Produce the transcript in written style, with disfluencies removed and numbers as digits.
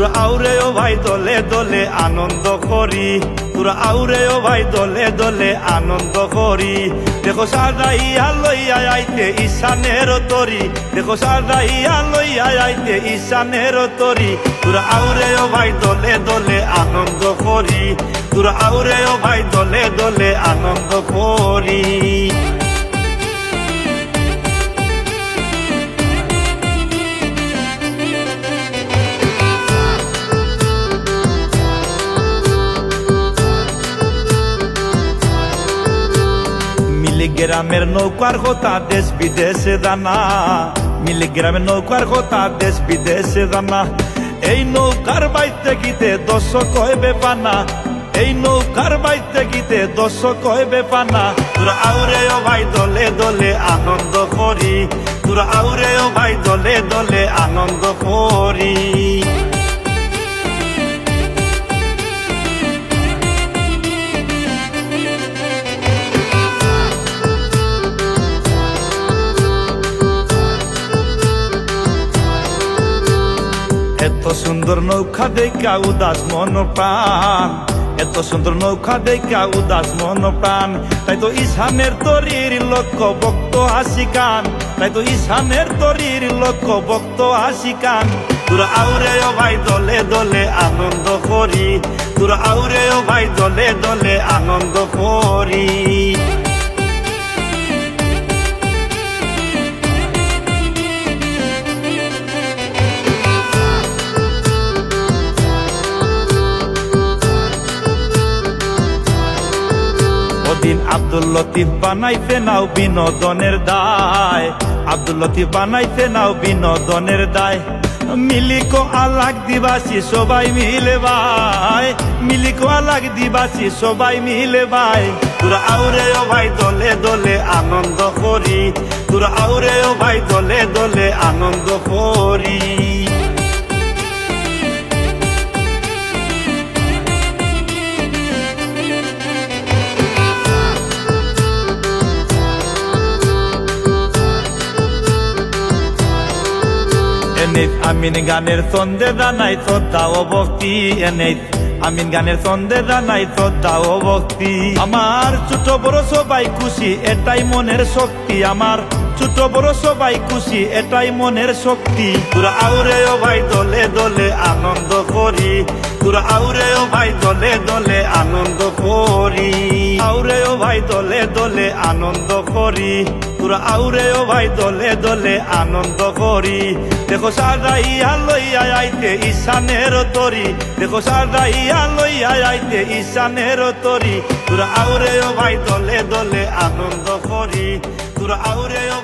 তোরা আউরে ও ভাই দলে দলে আনন্দ করি, তোরা আউরে ও ভাই দলে দলে আনন্দ করি। দেখো সাজাইয়া লইয়া আইতে ঈশানের তরি, দেখো সাজাইয়া লইয়া আইতে ঈশানের তরি। তোরা আউরে ও ভাই দলে দলে আনন্দ করি, তোরা আউরে ও ভাই দলে দলে আনন্দ করি। মিলিগ্রামের নৌকার কথা দেশ বিদেশে জানা, মিলিগ্রামের নৌকার কথা দেশ বিদেশে জানা। এই নৌকার বাইতে গীতে দর্শক হইবে পানা, এই নৌকার বাইতে গীতে দর্শক হইবে পানা। তোরা আউরে ও ভাই দলে দলে আনন্দ করি, তোরা আউরে ও ভাই দলে দলে আনন্দ করি। এত সুন্দর নৌকা দেখা উদাস মন প্রাণ, এত সুন্দর নৌকা দেখা উদাস মন প্রাণ। তাই তো ঈশানের তরির লক্ষ্য ভক্ত আশিকান, তাই তো ঈশানের তরির লক্ষ্য ভক্ত আশিকান। তোরা আউরে ও ভাই দলে দলে আনন্দ করি, তোরা আউরে ও ভাই দলে দলে আনন্দ করি। দিন আব্দুল লতিফ বানাইতে নাও বিনোদনের দায়, আব্দুল লতিফ বানাইতে নাও বিনোদনের দায়। মিলিকো আলাগ দিবাসী সবাই মিলে ভাই, মিলিকো আলাগ দিবাসী সবাই মিলে ভাই। তোরা আউরে ও ভাই দলে দলে আনন্দ করি, তোরা আউরে ও ভাই দলে দলে আনন্দ করি। আমিন গানের ছন্দে জানাই শ্রদ্ধা ও ভক্তি, এনে আমিন গানের ছন্দে জানাই শ্রদ্ধা ও ভক্তি। আমার ছোট বড় সবাই খুশি এটাই মনের শক্তি, আমার ছোট বড় সবাই খুশি এটাই মনের শক্তি। তোরা আউরে ও ভাই দলে দলে আনন্দ করি, তোরা আউরে ও ভাই দলে দলে আনন্দ করি। আউরে ও ভাই দলে দলে আনন্দ করি, তোরা আউরে ও ভাই দলে দলে আনন্দ করি। দেখো সাজাইয়া লইয়া আইতে ঈশানের তরি, দেখো সাজাইয়া লইয়া আইতে ঈশানের তরি। তোরা আউরে ও ভাই দলে দলে আনন্দ করি, তোরা আউরে ও